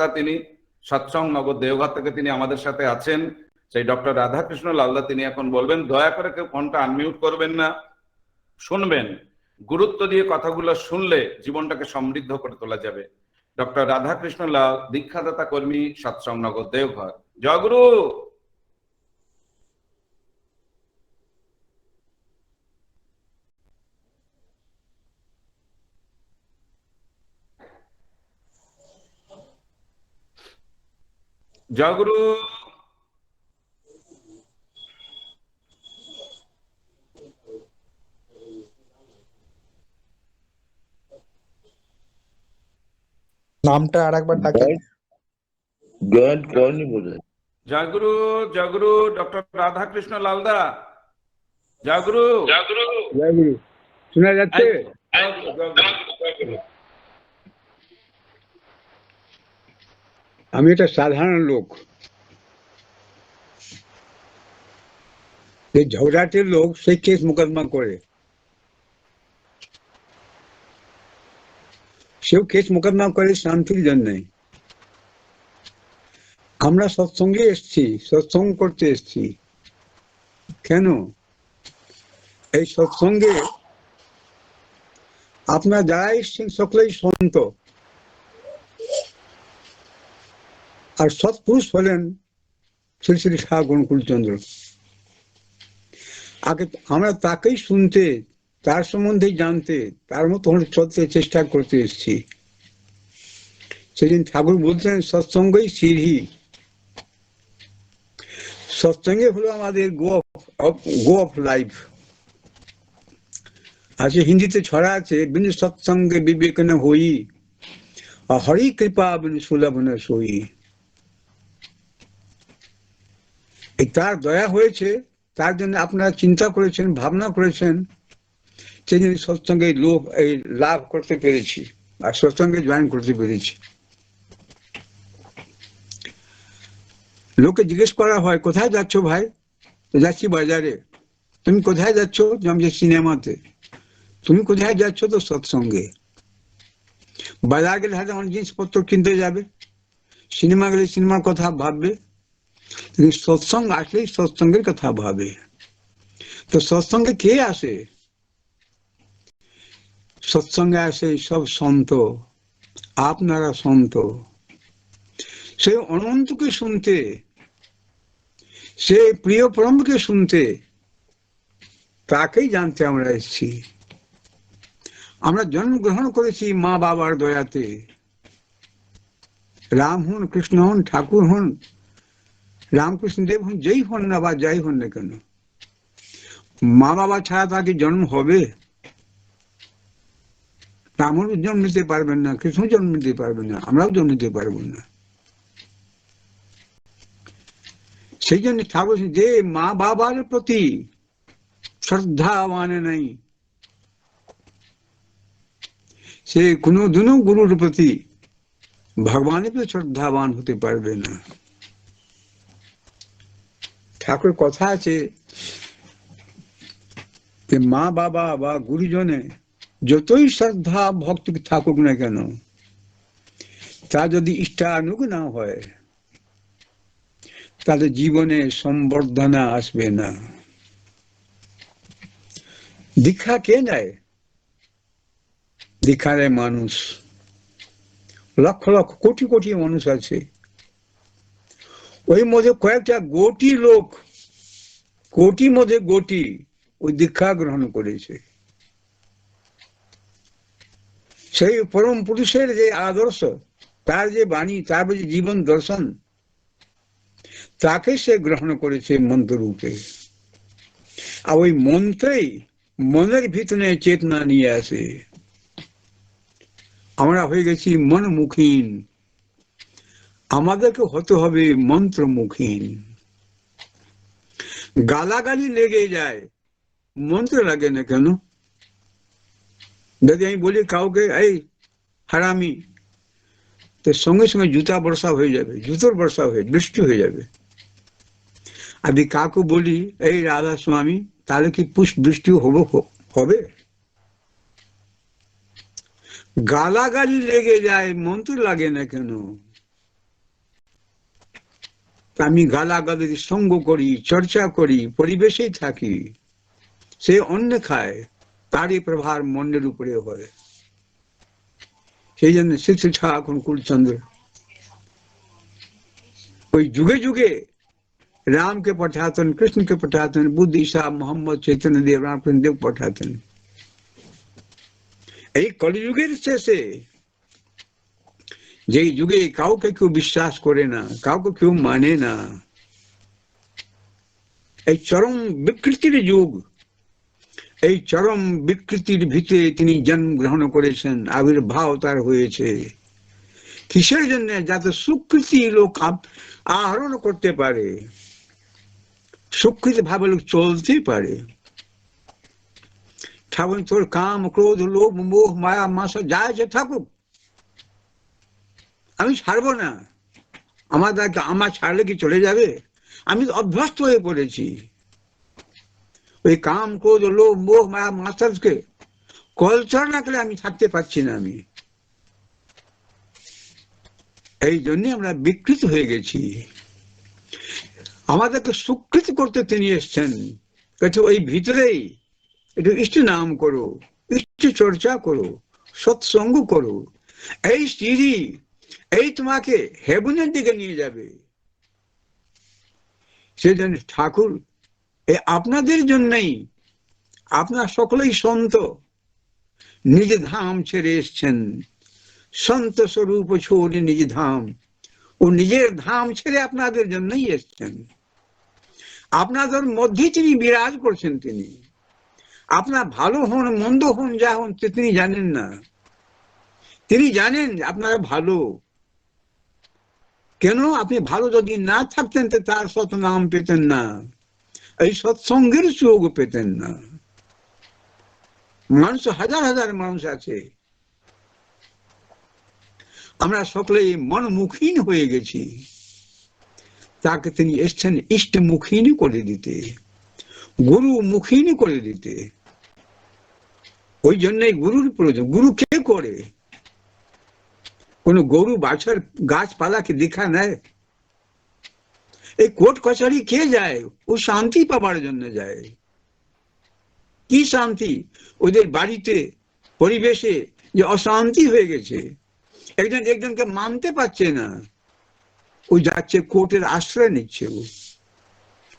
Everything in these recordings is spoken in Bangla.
বক্তা তিনি সৎসঙ্গ নগর দেওঘর থেকে তিনি আমাদের সাথে আছেন। সেই ডক্টর রাধাকৃষ্ণ লালদা তিনি এখন বলবেন। দয়া করে কেউ ফোনটা আনমিউট করবেন না, শুনবেন। গুরুত্ব দিয়ে কথাগুলো শুনলে জীবনটাকে সমৃদ্ধ করে তোলা যাবে। ডক্টর রাধাকৃষ্ণ লাল, দীক্ষাদাতা কর্মী, সৎসঙ্গ নগর দেওঘর। জয়গুরু। জয়গুরু। নামটা আরেকবার ডাকেন। জয়েন্ট করেনি বোধহয়। জয়গুরু। জয়গুরু ডক্টর রাধাকৃষ্ণ লালদা। জয়গুরু। জয়গুরু। শোনা যাচ্ছে? আমি একটা সাধারণ লোক, যে ঝগড়াটের লোক, সেই কেস মোকদ্দমা করে। সেও কেস মোকদ্দমা করে শান্তির জন্যে। আমরা সৎসঙ্গে এসছি, সৎসঙ্গ করতে এসছি। কেন? এই সৎসঙ্গে আপনারা যারা এসছেন সকলেই সন্ত, আর সৎপুরুষ হলেন শ্রী শ্রী শাহ গণকুলচন্দ্র। আগে আমরা তাকেই শুনতে, তার সম্বন্ধে জানতে, তার মতো চলতে চেষ্টা করতে এসছি। সেদিন ঠাকুর বলতেন সৎসঙ্গই সিঁড়ি। সৎসঙ্গে হলো আমাদের গো অফ লাইফ। আজকে হিন্দিতে ছড়া আছে, বিন সৎসঙ্গে বিবেক ন হই, হরি কৃপা বিন সুলভ ন সই। তার দয়া হয়েছে, তার জন্য আপনারা চিন্তা করেছেন, ভাবনা করেছেন, সেই জন্য সৎসঙ্গে এই লাভ করতে পেরেছি আর সৎসঙ্গে জয়েন করতে পেরেছি। লোকে জিজ্ঞেস করা হয়, কোথায় যাচ্ছ ভাই? তো যাচ্ছি বাজারে। তুমি কোথায় যাচ্ছ? যে সিনেমাতে। তুমি কোথায় যাচ্ছ? তো সৎসঙ্গে। বাজার গেলে হয়তো অনেক জিনিসপত্র কিনতে যাবে, সিনেমা গেলে সিনেমার কথা ভাববে, সৎসঙ্গ আসলেই সৎসঙ্গের কথা ভাবে। তো সৎসঙ্গে কে আসে? সৎসঙ্গে আসে সব সন্ত, আপনারা সন্ত। সে অনন্তকে শুনতে, সে প্রিয় পরমকে শুনতে, তাকেই জানতে আমরা এসেছি। আমরা জন্মগ্রহণ করেছি মা বাবার দয়াতে। রাম হন, কৃষ্ণ হন, ঠাকুর হন, রামকৃষ্ণ দেব হন, যেই হন না বা যাই হন না কেন, মা বাবা ছাড়া তাকে জন্ম হবে? রামও জন্ম নিতে পারবেন না, কৃষ্ণ জন্ম নিতে পারবেন না, আমরাও জন্ম নিতে পারবো না। সেই জন্য ঠাকুর যে মা বাবার প্রতি শ্রদ্ধা মানে নাই, সে কোনোদিনও গুরুর প্রতি, ভগবানের প্রতি শ্রদ্ধাবান হতে পারবে না। ঠাকুর কথা আছে যে মা বাবা বা গুরুজনে যতই শ্রদ্ধা ভক্তি থাকুক না কেন, তা যদি ইষ্টানুগ না হয়, তাদের জীবনে সম্বর্ধনা আসবে না। দীক্ষা কে নেয়? দীক্ষা নেয় মানুষ। লক্ষ লক্ষ কোটি কোটি মানুষ আছে, ওই মধ্যে কয়েকটা গোটি লোক, কোটি মধ্যে গোটি ওই দীক্ষা গ্রহণ করেছে। সেই পরম পুরুষের যে আদর্শ, তার যে বাণী, তার যে জীবন দর্শন, তাকে সে গ্রহণ করেছে মন্ত্ররূপে। আর ওই মন্ত্রেই মনের ভিতরে চেতনা নিয়ে আসে। আমরা হয়ে গেছি মনমুখীন, আমাদেরকে হতে হবে মন্ত্রমুখীন। গালাগালি লেগে যায়, মন্ত্র লাগে না কেন? যদি আমি বলি কাউকে এই হারামি, তো সঙ্গে সঙ্গে জুতা বর্ষা হয়ে যাবে, জুতোর বর্ষা হয়ে বৃষ্টি হয়ে যাবে। আমি কাকু বলি এই রাধা স্বামী, তাহলে কি পুষ্প বৃষ্টি হবে? গালাগালি লেগে যায়, মন্ত্র লাগে না কেন? আমি গালাগালির সঙ্গ করি, চর্চা করি, পরিবেশেই থাকি, সে অন্য খায়, তারই প্রভাব মনের উপরে হয়। সেই জন্য শিশু ঠাকুর কুলচন্দ্র ওই যুগে যুগে রামকে পাঠাতেন, কৃষ্ণকে পাঠাতেন, বুদ্ধ, ঈশা, মোহাম্মদ, চৈতন্য দেব, রামকৃষ্ণ দেব পাঠাতেন। এই কলিযুগের শেষে, যেই যুগে কাউকে কেউ বিশ্বাস করে না, কাউকে কেউ মানে না, এই চরম বিকৃতির যুগ, এই চরম বিকৃতির ভিতরে তিনি জন্মগ্রহণ করেছেন, আবির্ভাব তার হয়েছে। কিসের জন্য? যাতে সুকৃতি লোক আহরণ করতে পারে, সুকৃতি ভাবে লোক চলতে পারে। ঠাকুর তোর কাম, ক্রোধ, লোভ, মোহ, মায়া, মাসা যা আছে থাকুক, আমি ছাড়বো না। আমার ছাড়লে কি চলে যাবে? আমি তো অভ্যস্ত হয়ে পড়েছি ওই কাম, ক্রোধ, লোভ, মোহ, মায়া, মাসাজকে কলচর না করলে আমি থাকতে পারছি না। আমি এই জন্য আমরা বিকৃত হয়ে গেছি। আমাদেরকে সুকৃত করতে তিনি এসছেন। ওই ভিতরেই একটু ইষ্ট নাম করো, ইষ্ট চর্চা করো, সৎসঙ্গ করো, এই সিঁড়ি, এই তোমাকে হেভেনের দিকে নিয়ে যাবে। সেজন্য ঠাকুর আপনাদের জন্যই, আপনার সকলেই সন্ত, নিজ ধাম ছেড়ে এসছেন। সন্ত স্বরূপ ছোড়ে নিজ ধাম, ও নিজের ধাম ছেড়ে আপনাদের জন্যই এসছেন। আপনাদের মধ্যে তিনি বিরাজ করছেন। তিনি আপনার ভালো হন, মন্দ হন, যা হন, তিনি জানেন না। তিনি জানেন আপনারা ভালো। কেন? আপনি ভালো যদি না থাকতেন তো তার সৎ নাম পেতেন না, এই সৎসঙ্গের সুযোগ পেতেন না। মানুষ, হাজার হাজার মানুষ আছে, আমরা সকলেই মনমুখীন হয়ে গেছি। তাকে তিনি এসছেন ইষ্টমুখীন করে দিতে, গুরু মুখীন করে দিতে। ওই জন্যই গুরুর প্রয়োজন। গুরু কে করে? কোন গরু বাছার গাছপালাকে দেখা নেয়? এই কোর্ট কচারি কে যায়? ও শান্তি পাবার জন্য যায়। কি শান্তি? ওদের বাড়িতে, পরিবেশে যে অশান্তি হয়ে গেছে, একজন একজনকে মানতে পারছে না, ও যাচ্ছে কোর্টের আশ্রয় নিচ্ছে। ও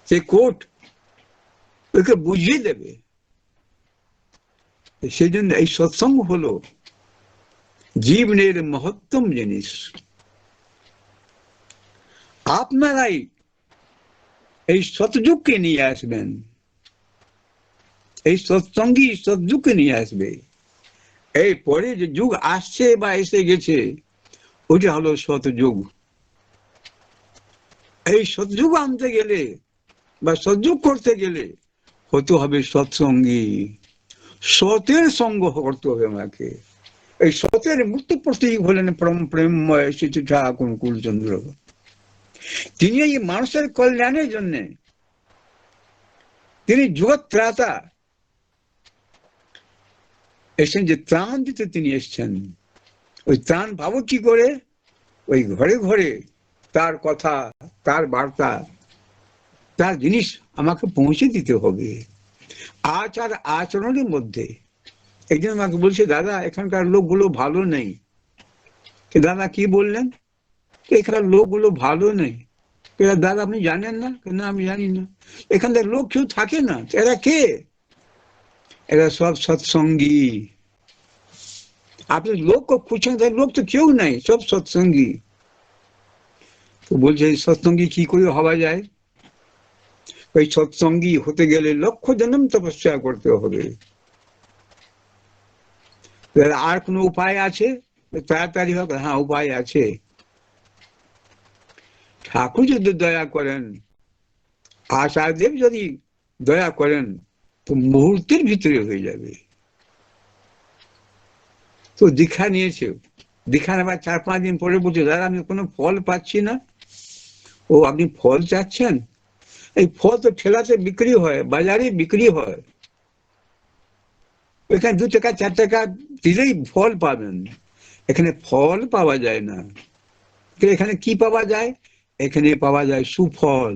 সে কোর্ট ওকে বুঝিয়ে দেবে। সেই জন্য এই সৎসঙ্গ হলো জীবনের মহত্তম জিনিস। আপনারাই এই সৎযুগকে নিয়ে আসবেন, এই সৎসঙ্গী সৎযুগকে নিয়ে আসবে। এই পরে যে যুগ আসছে বা এসে গেছে, ওইটা হলো সৎযুগ। এই সৎযুগ আনতে গেলে বা সৎযুগ করতে গেলে হতে হবে সৎসঙ্গী। সতের সঙ্গ করতে হবে আমাকে। এই সতের মুক্তি প্রতীক হলেন পরম প্রেমময় শ্রী ঠাকুর কুলচন্দ্র। তিনি এই মানুষের কল্যাণের জন্য, তিনি জগৎত্রাতা এসেছেন, যে ত্রাণ দিতে তিনি এসছেন। ওই ত্রাণ পাবো কি করে? ওই ঘরে ঘরে তার কথা, তার বার্তা, তার জিনিস আমাকে পৌঁছে দিতে হবে। আচার আচরণের মধ্যে। একজন আমাকে বলছে, দাদা এখানকার লোকগুলো ভালো নেই। দাদা কি বললেন? এখানকার লোকগুলো ভালো নেই। দাদা আপনি জানেন না? না আমি জানি না। এখানকার লোক কেউ থাকে না। এরা কে? এরা সব সৎসঙ্গী। আপনি লোক খুঁজছেন, লোক তো কেউ নাই, সব সৎসঙ্গী। তো বলছে সৎসঙ্গী কি করে হওয়া যায়? ওই সৎসঙ্গী হতে গেলে লক্ষ জন্ম তপস্যা করতে হবে। আর কোনো উপায় আছে? তাড়াতাড়ি হোক। হ্যাঁ, উপায় আছে। ঠাকুর যদি দয়া করেন, আচার্যদেব যদি দয়া করেন, তো মুহূর্তের ভিতরে হয়ে যাবে। তো দীক্ষা নিয়েছে, দীক্ষা নেবার 4-5 দিন পরে বলছে, দাদা আমি কোনো ফল পাচ্ছি না। ও আপনি ফল চাচ্ছেন? এই ফল তো ঠেলাতে বিক্রি হয়, বাজারে বিক্রি হয়। এখানে 2 টাকা 4 টাকা দিলেই ফল পাবেন। এখানে ফল পাওয়া যায় না। এখানে কি পাওয়া যায়? এখানে পাওয়া যায় সুফল।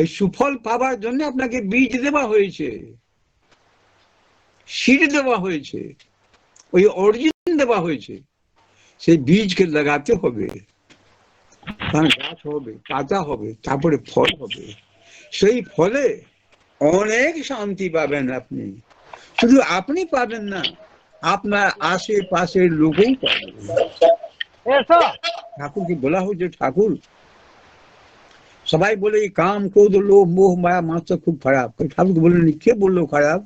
এই সুফল পাওয়ার জন্য আপনাকে বীজ দেওয়া হয়েছে, সিড দেওয়া হয়েছে, ওই অরিজিন দেওয়া হয়েছে। সেই বীজকে লাগাতে হবে, তার গাছ হবে, পাতা হবে, তারপরে ফল হবে। সেই ফলে অনেক শান্তি পাবেন আপনি। শুধু আপনি পাবেন না, আপনার আশেপাশের লোকও পাবে। ঠাকুরকে বলা হয়েছে, ঠাকুর সবাই বলে এই কাম ক্রোধ লোভ মোহ মায়া মাত্রা খুব খারাপ। ঠাকুরকে বললেন, কে বললো খারাপ?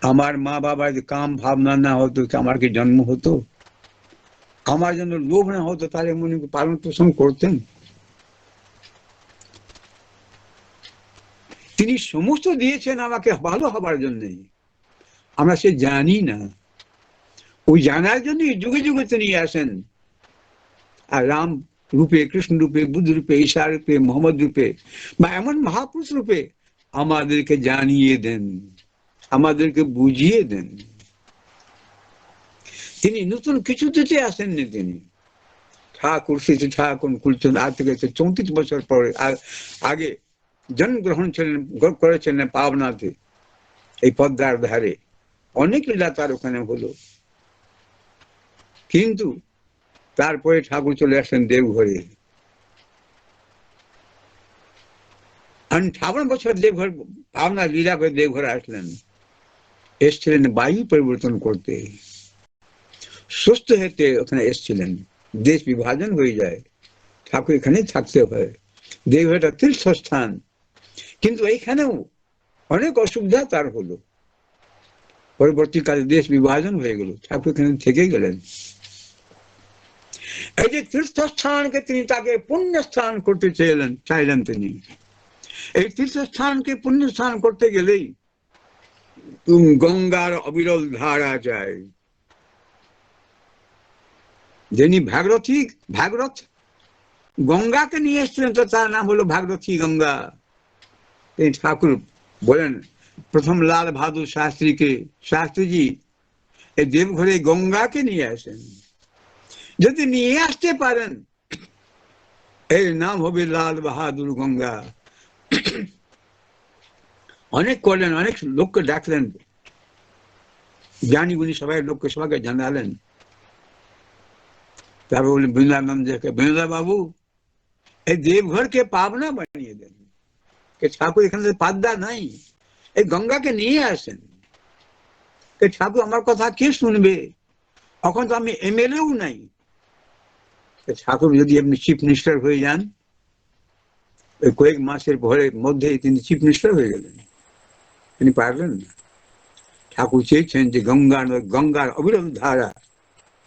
আমার মা বাবার যে কাম ভাবনা না হতো আমার কি জন্ম হতো? আমার জন্য লোভ না হতো তাহলে মনে পালন পোষণ করতেন? তিনি সমস্ত দিয়েছেন আমাকে ভালো হবার জন্য, আমরা সে জানি না। ওই জানার জন্য যুগে যুগে তিনি আসেন। আর রাম রূপে, কৃষ্ণ রূপে, বুদ্ধ রূপে, ঈশা রূপে, মোহাম্মদ রূপে বা এমন মহাপুরুষ রূপে আমাদেরকে জানিয়ে দেন, আমাদেরকে বুঝিয়ে দেন। তিনি নতুন কিছু দিতে আসেননি। তিনি ঠাকুর শ্রী ঠাকুর কুলচন্দ আজ থেকে 34 বছর পরে আগে জন্মগ্রহণ করেছিলেন পাবনাতে, এই পদ্মার ধারে। অনেক লীলা তার ওখানে হলো, কিন্তু তারপরে ঠাকুর চলে আসলেন দেবঘরে। 58 বছর দেবঘর পাবনা লীলা করে দেবঘরে আসলেন। এসছিলেন বায়ু পরিবর্তন করতে, সুস্থ হতে ওখানে এসছিলেন। দেশ বিভাজন হয়ে যায়, ঠাকুর এখানে থাকতে হয়। দেবঘরটা তীর্থস্থান, কিন্তু এইখানেও অনেক অসুবিধা তার হলো। পরবর্তীকালে দেশ বিভাজন হয়ে গেল, ঠাকুর এখানে থেকে গেলেন। এই যে তীর্থস্থানকে তিনি তাকে পুণ্যস্থান করতে চাইলেন তিনি। এই তীর্থস্থানকে পুণ্যস্থান করতে গেলেই গঙ্গার অবিরল ধারা চাই। যিনি ভাগরথ গঙ্গাকে নিয়ে এসছিলেন, তো তার নাম হলো ভাগরথী গঙ্গা। এই ঠাকুর বলেন প্রথম লাল বাহাদুর শাস্ত্রীকে, শাস্ত্রীজি এই দেবঘরে গঙ্গাকে নিয়ে আসেন। যদি নিয়ে আসতে পারেন, এর নাম হবে লাল বাহাদুর গঙ্গা। অনেক করলেন, অনেক লোককে ডাকলেন, জ্ঞানী গুণী সবাই লোককে সবাইকে জানালেন। তারপর বললেন বৃন্দানন্দকে, বৃন্দা বাবু এই দেবঘরকে পাবনা বানিয়ে দেন। ঠাকুর এখানে পাদ্দা নাই, এই গঙ্গাকে নিয়ে আসেন। ঠাকুর আমার কথা কে শুনবে? এখন তো আমি এমএলএও নাই। ঠাকুর যদি আপনি চিফ মিনিস্টার হয়ে যান, ওই কয়েক মাসের মধ্যে তিনি চিফ মিনিস্টার হয়ে গেলেন। তিনি পারলেন না। ঠাকুর চেয়েছেন যে গঙ্গার অবিরল ধারা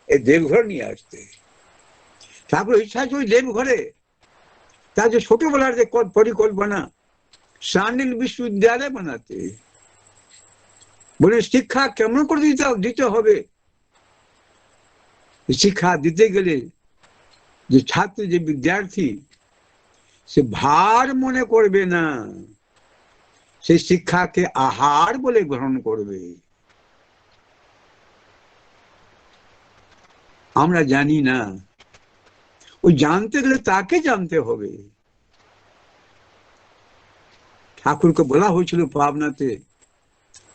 এই দেবঘর নিয়ে আসতে। ঠাকুর ইচ্ছা আছে ওই দেবঘরে তার যে ছোটবেলার যে পরিকল্পনা, সান্ডিল বিশ্ববিদ্যালয় বানাতে। বলে শিক্ষা কেমন করে দিতে হবে? শিক্ষা দিতে গেলে যে ছাত্র, যে বিদ্যার্থী, সে ভার মনে করবে না, সেই শিক্ষাকে আহার বলে গ্রহণ করবে। আমরা জানি না, ওই জানতে গেলে তাকে জানতে হবে। ঠাকুরকে বলা হয়েছিল পাবনাতে,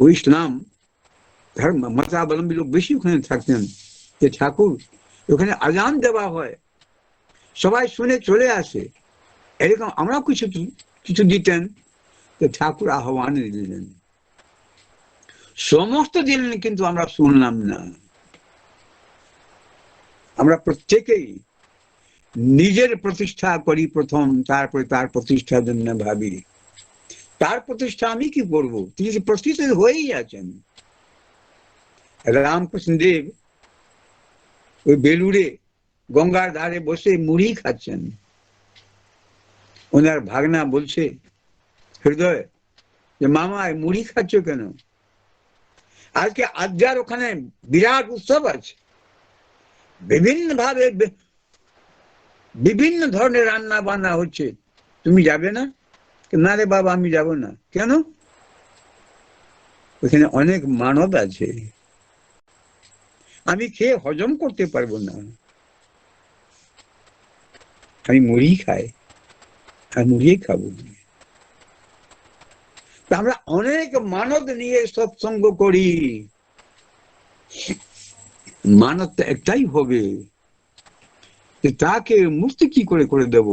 ওই ইসলাম ধর্ম মতাবলম্বী লোক বেশি ওখানে থাকতেন, যে ঠাকুর ওখানে আজান দেওয়া হয়, সবাই শুনে চলে আসে, এরকম আমরাও কিছু দিতেন। তো ঠাকুর আহ্বান দিলেন, সমস্ত দিলেন, কিন্তু আমরা শুনলাম না। আমরা প্রত্যেকেই নিজের প্রতিষ্ঠা করি প্রথম, তারপরে তার প্রতিষ্ঠার জন্য ভাবি। তার প্রতিষ্ঠা আমি কি করবো? তিনি প্রতিষ্ঠিত হয়েই আছেন। রামকৃষ্ণ দেব ওই বেলুড়ে গঙ্গার ধারে বসে মুড়ি খাচ্ছেন। ওনার ভাগনা বলছে, হৃদয় যে মামা মুড়ি খাচ্ছ কেন? আজকে আদ্যার ওখানে বিরাট উৎসব আছে, বিভিন্ন ভাবে বিভিন্ন ধরনের রান্না বান্না হচ্ছে, তুমি যাবে না? না রে বাবা, আমি যাব না। কেন? ওখানে অনেক মানব আছে, আমি খেয়ে হজম করতে পারবো না, আমি মুড়ি খাই, আর মুড়িয়ে খাবো। তা আমরা অনেক মানত নিয়ে সৎসঙ্গ করি, মানত একটাই হবে যে তাকে মুক্ত কি করে করে দেব।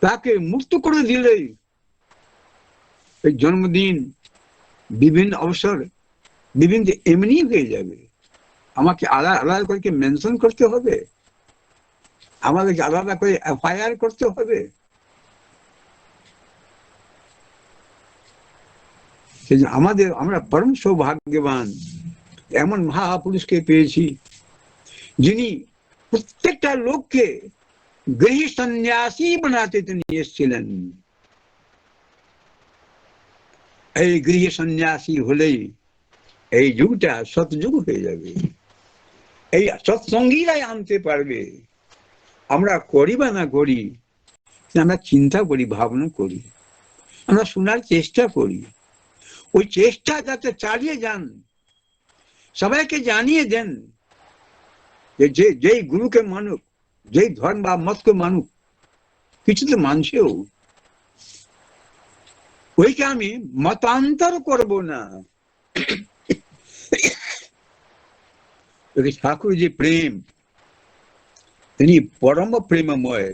তাকে মুক্ত করে দিলেই এই জন্মদিন, বিভিন্ন অবসর, বিভিন্ন এমনি হয়ে যাবে। আমাকে আলাদা আলাদা করে মেনশন করতে হবে, আমাদেরকে আলাদা করে এফআইআর করতে হবে? সেই জন্য আমরা পরম সৌভাগ্যবান, এমন মহাপুরুষকে পেয়েছি যিনি প্রত্যেকটা লোককে গৃহী সন্ন্যাসী বানাতে তিনি এসেছিলেন। এই গৃহী সন্ন্যাসী হলেই এই যুগটা সৎযুগ হয়ে যাবে, এই সৎসঙ্গীরাই আনতে পারবে। আমরা করি বা না করি, আমরা চিন্তা করি, ভাবনা করি, আমরা শোনার চেষ্টা করি। ওই চেষ্টা যাতে চালিয়ে যান, সবাইকে জানিয়ে দেন যে যেই গুরুকে মানুক, যেই ধর্ম বা মতকে মানুক, কিছু তো মানছেও, ওইকে আমি মতান্তর করব না। ঠাকুর যে প্রেম, তিনি পরম প্রেমময়,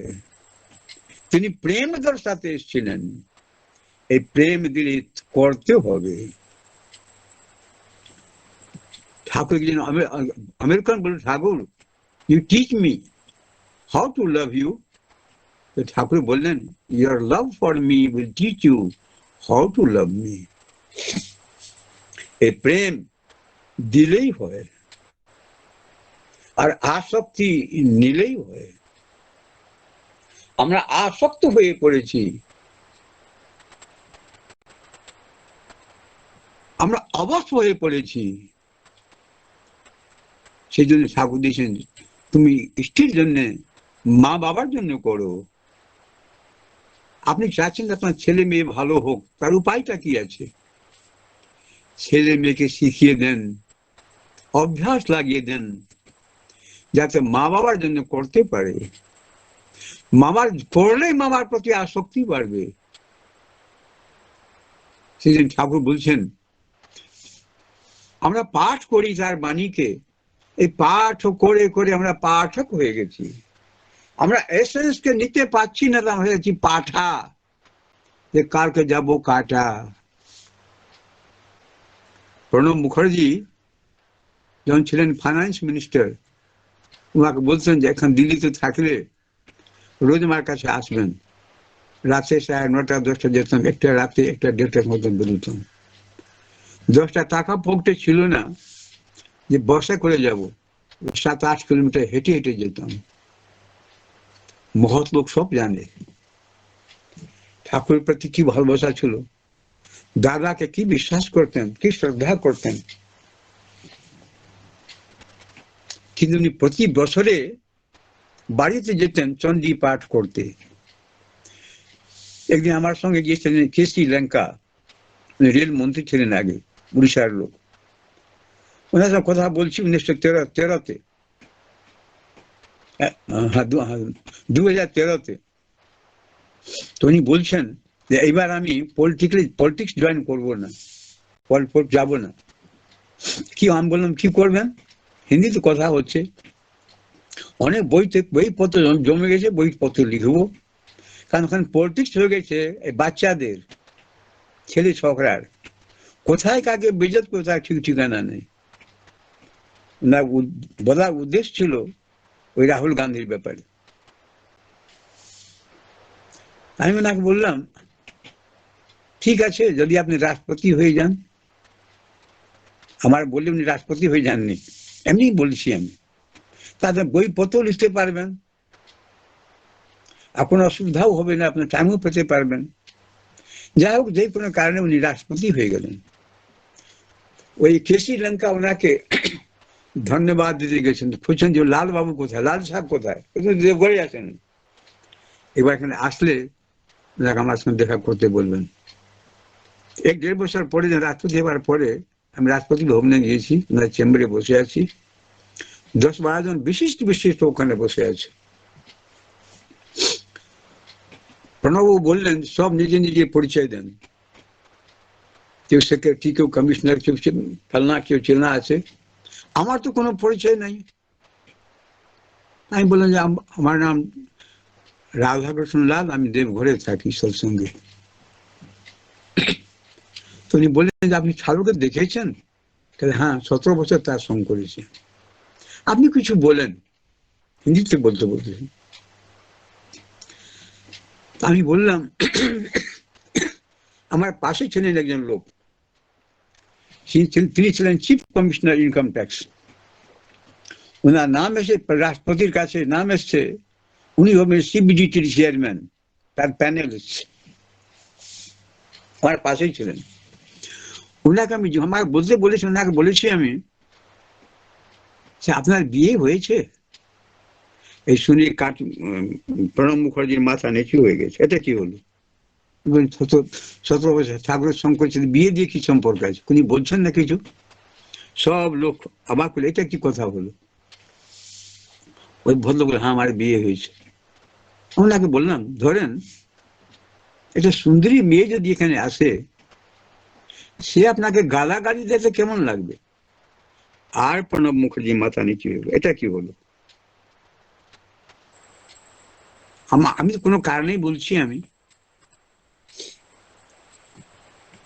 তিনি প্রেম দর্শাতে এসেছিলেন। এই প্রেম দিলে করতে হবে। ঠাকুর আমেরিকান বলে, Thakur you teach me how to love you. Thakur বললেন, your love for me will teach you how to love me. এই প্রেম দিলেই হয়, আর আসক্তি নিলেই হয়। আমরা আসক্ত হয়ে পড়েছি, আমরা অবশ হয়ে পড়েছি। সেই জন্য ঠাকুর দিয়েছেন, তুমি স্ত্রীর জন্য, মা বাবার জন্য করো। আপনি চাচ্ছেন আপনার ছেলে মেয়ে ভালো হোক, তার উপায়টা কি আছে? ছেলে মেয়েকে শিখিয়ে দেন, অভ্যাস লাগিয়ে দেন, যাতে মা বাবার জন্য করতে পারে। মামার করলেই মামার প্রতি আসক্তি বাড়বে। সেদিন ঠাকুর বলছেন, আমরা পাঠ করি তার বাণীকে, এই পাঠ করে করে আমরা পাঠক হয়ে গেছি। আমরা এসেন্সকে নিতে পারছি না, তা হয়ে যাচ্ছি পাঠা, যে কালকে যাব কাটা। প্রণব মুখার্জি যখন ছিলেন ফাইন্যান্স মিনিস্টার, ওনাকে বলতেন যে এখন দিল্লিতে থাকলে রোজ আমার কাছে আসবেন, রাতে 9:30 10টা যেতাম, একটা রাতে 1টা 1:30টার মতন বেরোতাম। 10টা টাকা পকেটে ছিল না যে বর্ষা করে যাব, 7-8 কিলোমিটার হেঁটে হেঁটে যেতাম। মহৎ লোক সব জানে ঠাকুরের প্রতি কি ভালোবাসা ছিল, দাদাকে কি বিশ্বাস করতেন, কি শ্রদ্ধা করতেন। কিন্তু উনি প্রতি বছরে বাড়িতে যেতেন চণ্ডী পাঠ করতে। একদিন আমার সঙ্গে গিয়েছিলেন কেসি লঙ্কা, রেল মন্ত্রী ছিলেন আগে, উড়িষ্যার লোক। ওনার সঙ্গে কথা বলছি 1913-তে, 2013-তে। তো উনি বলছেন যে এইবার আমি পলিটিক্স জয়েন করবো না, যাব না। কি আমি বললাম, কি করবেন? হিন্দিতে কথা হচ্ছে, অনেক বইপত্র জমে গেছে, বইপত্র লিখবো। কারণ ওখানে পলিটিক্স হয়ে গেছে এই বাচ্চাদের, ছেলে ছোকরার, কোথায় কাকে বেজত কোথায় ঠিক ঠিকানা নেই। বলার উদ্দেশ্য ছিল ওই রাহুল গান্ধীর ব্যাপারে। আমি ওনাকে বললাম, ঠিক আছে, যদি আপনি রাষ্ট্রপতি হয়ে যান। আমার বললে উনি রাষ্ট্রপতি হয়ে যাননি, এমনি বলছি আমি। তাদের বইপত্র লিখতে পারবেন, আর কোনো অসুবিধাও হবে না, আপনার টাইমও পেতে পারবেন। যাই হোক, যে কোনো কারণে উনি রাষ্ট্রপতি হয়ে গেলেন। ওই কেসি লঙ্কা ওনাকে ধন্যবাদ দিতে গেছেন, খুঁজছেন যে লাল বাবু কোথায়, লাল সাহেব কোথায়, দেবঘরে আছেন। এবার এখানে আসলে আমার সঙ্গে দেখা করতে বলবেন। 1-1.5 বছর পরে রাষ্ট্রপতি হবার পরে আমি রাষ্ট্রপতি ভবনে গিয়েছি, ওনার চেম্বারে বসে আছি। 10-12 জন বিশিষ্ট বিশিষ্ট ওখানে বসে আছে। প্রণববাবু বললেন সব নিজে নিজে পরিচয় দেন, কেউ সেক্রেটারি, কেউ কমিশনার, কেউ ফেলনা, কেউ চেলনা আছে। আমার তো কোনো পরিচয় নাই। আমি বললাম যে আমার নাম রাধাকৃষ্ণ লাল, আমি দেবঘরে থাকি সৎসঙ্গে। তো উনি বললেন যে আপনি শাহরুখকে দেখেছেন? হ্যাঁ, 17 বছর তার সঙ্গ করেছি। আপনি কিছু বলেন, হিন্দিতে বলতে বলতেছেন। আমি বললাম আমার পাশে ছিলেন একজন লোক, তিনি ছিলেন চিফ কমিশনার ইনকাম ট্যাক্স। ওনার নাম এসে রাষ্ট্রপতির কাছে নাম এসছে, উনি হবেন সিবিডিটির চেয়ারম্যান, তার প্যানেল এসছে, আমার পাশেই ছিলেন। ওনাকে আমি আমাকে বলতে বলেছি, ওনাকে বলেছি আমি যে আপনার বিয়ে হয়েছে? এই শুনে প্রণব মুখার্জির মাথা নিচু হয়ে গেছে। এটা কি হলো? 17 বছর ঠাকুরের সঙ্গ করেছে, বিয়ে দিয়ে কি সম্পর্ক আছে? উনি বলছেন না কিছু। সব লোক অবাক হলো, এটা কি কথা হলো? ওই ভদ্র বলে হ্যাঁ আমার বিয়ে হয়েছে। ওনাকে বললাম ধরেন একটা সুন্দরী মেয়ে যদি এখানে আসে, সে আপনাকে গালাগালি দিতে কেমন লাগবে? আর প্রণব মুখার্জি মাথা নিচু হয়ে গেল, এটা কি হলো? আমি তো কোনো কারণেই বলছি, আমি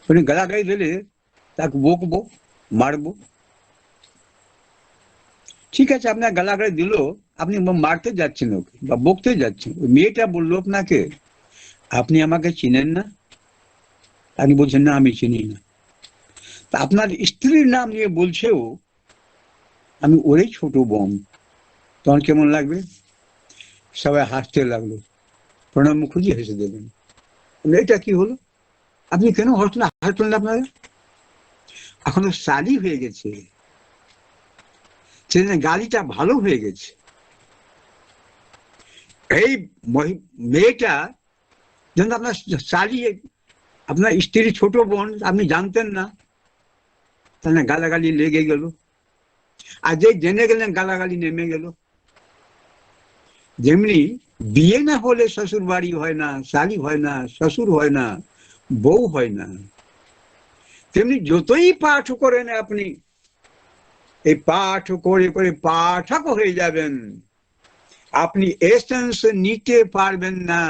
উনি গালাগালি দিলে তাকে বকবো, মারবো। ঠিক আছে, আপনার গালাগালি দিল, আপনি মারতে যাচ্ছেন ওকে বা বকতে যাচ্ছেন। ওই মেয়েটা বললো আপনাকে আপনি আমাকে চিনেন না? আপনি বলছেন না আমি চিনি না। তা আপনার স্ত্রীর নাম নিয়ে বলছে ও আমি ওরই ছোট বোন, তখন কেমন লাগবে? সবাই হাসতে লাগলো। প্রণব মুখার্জি হেসে দেবেন। এটা কি হলো? আপনি কেন হাসলেন আপনারা? এখনো সালি হয়ে গেছে, গাড়িটা ভালো হয়ে গেছে। এই মেয়েটা যেন আপনার শালি, আপনার স্ত্রীর ছোট বোন, আপনি জানতেন না, তাহলে গালাগালি লেগে গেল। আর যে জেনে গেলেন গালাগালি নেমে গেল। যেমনি বিয়ে না হলে শ্বশুর বাড়ি হয় না, শালি হয় না, শ্বশুর হয় না, বউ হয় না, তেমনি যতই পাঠ করেন আপনি, এই পাঠ করে করে পাঠক হয়ে যাবেন, আপনি এসেন্স নিতে পারবেন না।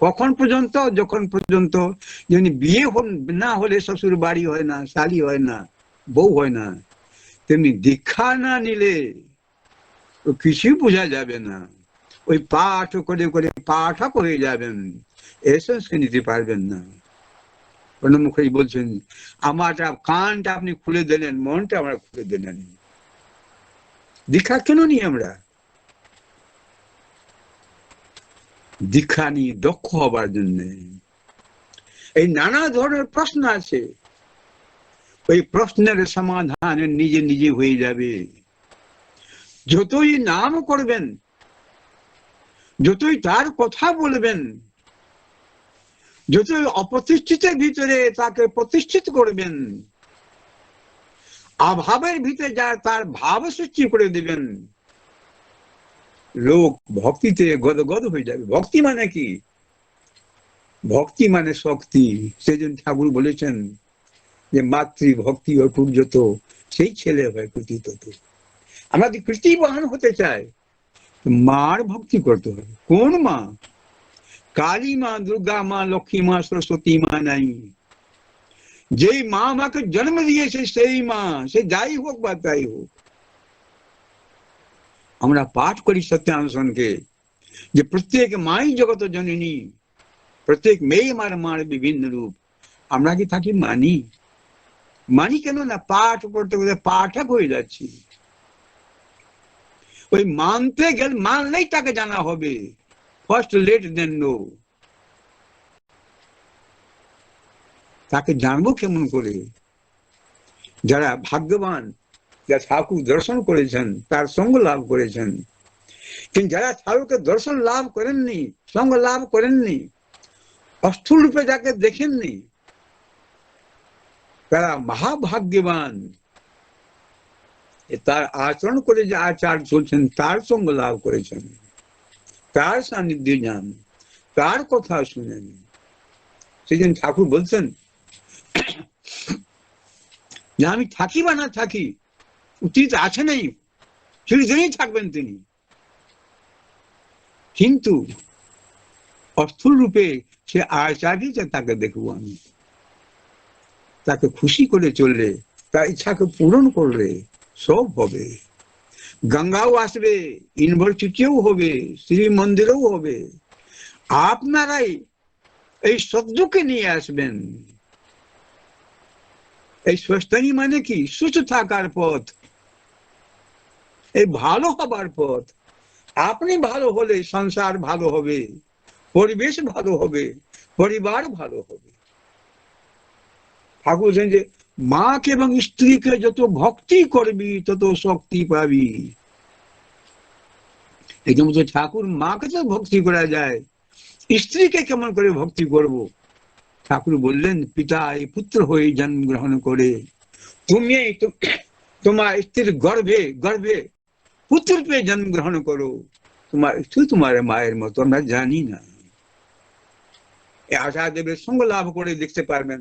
কখন পর্যন্ত? যখন পর্যন্ত যেমনি বিয়ে না হলে শ্বশুর বাড়ি হয় না, শালি হয় না, বউ হয় না, তেমনি দীক্ষা না নিলে কিছুই বোঝা যাবে না। ওই পাঠ করে করে পাঠক হয়ে যাবেন, এসেন্সকে নিতে পারবেন না। প্রণব মুখার্জি বলছেন আমার কানটা আপনি খুলে দিলেন, মনটা আমরা খুলে দিলেন। দীক্ষা কেন নিই আমরা? দীক্ষা নিয়ে দক্ষ হবার জন্য। এই নানা ধরনের প্রশ্ন আছে, ওই প্রশ্নের সমাধান নিজে নিজে হয়ে যাবে। যতই নাম করবেন, যতই তার কথা বলবেন, যতই অপ্রতিষ্ঠিতের ভিতরে তাকে প্রতিষ্ঠিত করবেন, অভাবের ভিতরে যা তার ভাব সৃষ্টি করে দিবেন, লোক ভক্তিতে গদগদ হয়ে যাবে। ভক্তি মানে কি? ভক্তি মানে শক্তি। সেজন্য ঠাকুর বলেছেন যে মাতৃভক্তি অটুট যত, সেই ছেলে হয় কৃতি তত। আমরা যদি কৃতিবান হতে চাই, মার ভক্তি করতে হবে। কোন মা? কালী মা, দুর্গা মা, লক্ষ্মী মা, সরস্বতী মা নাই। যেই মা আমাকে জন্ম দিয়েছে সেই মা, সে যাই হোক বা তাই হোক। আমরা পাঠ করি সত্যানুসনকে যে প্রত্যেক মাই জগত জননী, প্রত্যেক মেয়ে আমার মার বিভিন্ন রূপ। আমরা কি থাকি মানি? মানি কেন না? পাঠ করতে করতে পাঠক হয়ে যাচ্ছি। ওই মানতে গেলে, মানলেই তাকে জানা হবে। ফার্স্ট লেট দেন নো। তাকে জানবো কেমন করে? যারা ভাগ্যবান, যারা ঠাকুর দর্শন করেছেন, তার সঙ্গ লাভ করেছেন। কিন্তু যারা ঠাকুরকে দর্শন লাভ করেননি, সঙ্গ লাভ করেননি, অস্থূল রূপে যাকে দেখেননি, তারা মহাভাগ্যবান। তার আচরণ করে যে আচার চলছেন, তার সঙ্গ লাভ করেছেন, তার সান্নিধ্যে যান, তার কথা শুনেন। সেদিন ঠাকুর বলছেন যে আমি থাকি বা না থাকি, তিনি তো আছে নেই, চিরদিনই থাকবেন তিনি, কিন্তু অস্থূল রূপে সে আচারই যে তাকে দেখবো আমি, তাকে খুশি করে চললে, তার ইচ্ছাকে পূরণ করলে সব হবে। গঙ্গাও আসবে, ইউনিভার্সিটিও হবে, শ্রী মন্দিরেও হবে। আপনারাই এই সদ্যকে নিয়ে আসবেন। এই সুস্থানী মানে কি? সুস্থ থাকার পথ, এই ভালো হবার পথ। আপনি ভালো হলে সংসার ভালো হবে, পরিবেশ ভালো হবে, পরিবার ভালো হবে। ঠাকুর বলছেন যে মাকে এবং স্ত্রীকে যত ভক্তি করবি তত শক্তি পাবি। এই জন্য ঠাকুর মাকে তো ভক্তি করা যায়, স্ত্রীকে কেমন করে ভক্তি করব? ঠাকুর বললেন পিতা এই পুত্র হয়ে জন্মগ্রহণ করে তুমি তোমার স্ত্রীর গর্ভে গর্ভে পুত্র পেয়ে জন্মগ্রহণ করো। তোমার স্ত্রী তোমার মায়ের মতো আমরা জানি না। এই আশা দেবের সঙ্গ লাভ করে দেখতে পারবেন।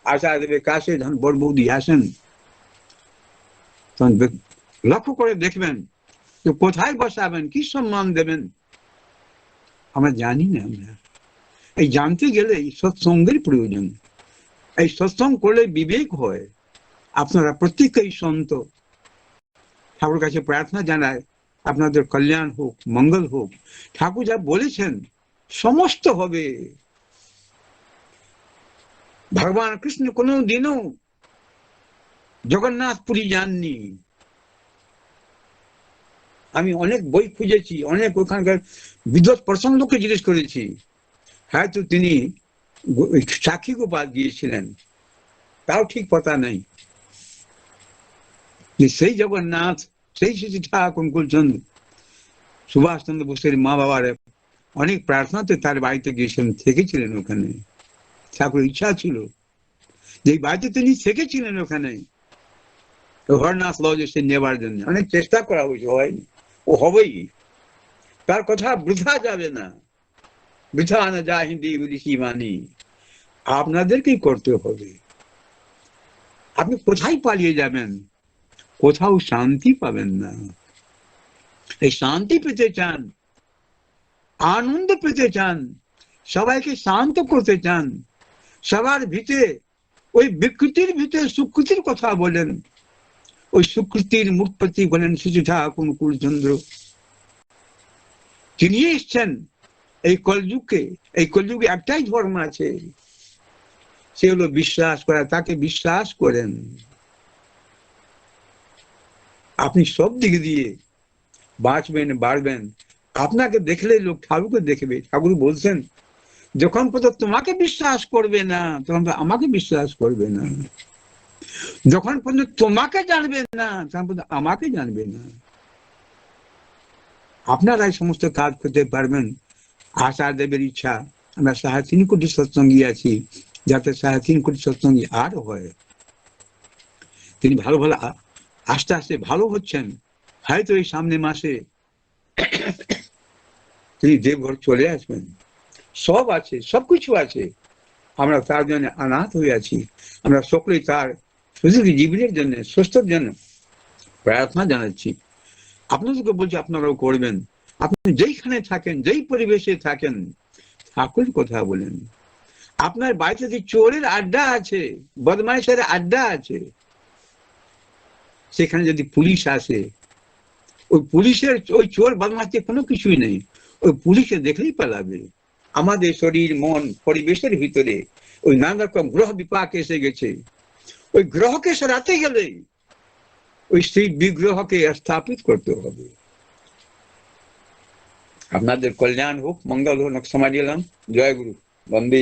আশা দেবের কাছে যখন বড় বৌদি আসেন তখন লক্ষ্য করে দেখবেন তো কোথায় বসাবেন, কি সম্মান দেবেন আমরা জানি না। আমরা এই জানতে গেলে সৎসঙ্গের প্রয়োজন। এই সৎসঙ্গ করলে বিবেক হয়। আপনারা প্রত্যেকেই সন্ত। ঠাকুর কাছে প্রার্থনা জানায় আপনাদের কল্যাণ হোক, মঙ্গল হোক। ঠাকুর যা বলেছেন সমস্ত হবে। ভগবান কৃষ্ণ কোনো দিনও জগন্নাথ পুরী যাননি। আমি অনেক বই খুঁজেছি, অনেক ওখানকার বিদ্বৎ প্রসঙ্গকে জিজ্ঞেস করেছি। হয়তো তিনি সাক্ষী গোপাল গিয়েছিলেন, তাও ঠিক কথা নেই। সেই জগন্নাথ, সেই শ্রী ঠাকুর কুলচন্দ সুভাষ চন্দ্র বোসের মা বাবার অনেক প্রার্থনাতে তার বাড়িতে গিয়েছিলেন, থেকেছিলেন ওখানে। ঠাকুর ইচ্ছা ছিল যে বাড়িতে তিনি থেকেছিলেন ওখানে হরনাথ লজে সে নেবার জন্য। অনেক চেষ্টা করা হয়েছে, হয়নি। ও হবেই, তার কথা বৃথা যাবে না। বৃথা না যা হিন্দি বিদেশি মানি, আপনাদেরকেই করতে হবে। আপনি কোথায় পালিয়ে যাবেন? কোথাও শান্তি পাবেন না। এই শান্তি পেতে চান, আনন্দ পেতে চান, সবাইকে শান্ত করতে চান, সবার ভিতরে ওই বিকৃতির ভিতরে সুকৃতির কথা বলেন, ওই সুকৃতির মূর্তি বলেন শ্রী ঠাকুর কুলচন্দ্র। তিনি এসছেন এই কলযুগে। এই কলযুগে একটাই ধর্ম আছে, সে হলো বিশ্বাস করা। তাকে বিশ্বাস করেন, আপনি সব দিক দিয়ে বাঁচবেন, বাড়বেন। আপনাকে দেখলে লোক ঠাকুরকে দেখবে। ঠাকুর বলছেন যখন পর্যন্ত তোমাকে বিশ্বাস করবে না তখন আমাকে বিশ্বাস করবে না। যখন পর্যন্ত তোমাকে জানবে না তখন পর্যন্ত আমাকে জানবে না। আপনারাই সমস্ত কাজ করতে পারবেন। আশা দেবের ইচ্ছা আমরা 3.5 কোটি সৎসঙ্গী আছি, যাতে 3.5 কোটি সৎসঙ্গী আর হয়। তিনি ভালো ভালো আস্তে আস্তে ভালো হচ্ছেন। হয়তো এই সামনে মাসে তিনি দেবঘর চলে আসবেন। সব আছে, সবকিছু আছে। আমরা তার জন্য অনাথ হয়ে আছি। আমরা সকলেই তার সুযোগী জীবনের জন্য, সুস্থর জন্য প্রার্থনা জানাচ্ছি। আপনাদেরকে বলছি আপনারাও করবেন। আপনি যেইখানে থাকেন, যেই পরিবেশে থাকেন, ঠাকুরের কথা বলেন। আপনার বাড়িতে যদি চোরের আড্ডা আছে, বদমাইশের আড্ডা আছে, সেখানে যদি পুলিশ আসে, ওই পুলিশের ওই চোর বদমাইশের কোনো কিছুই নেই, ওই পুলিশে দেখলেই পালাবে। আমাদের শরীর মন পরিবেশের ভিতরে ওই নানা রকম গ্রহ বিপাক এসে গেছে। ওই গ্রহকে সরাতে গেলে ওই সেই বিগ্রহকে স্থাপিত করতে হবে। আপনাদের কল্যাণ হোক, মঙ্গল হোক। সময় দিলাম। জয় গুরু, বন্দে।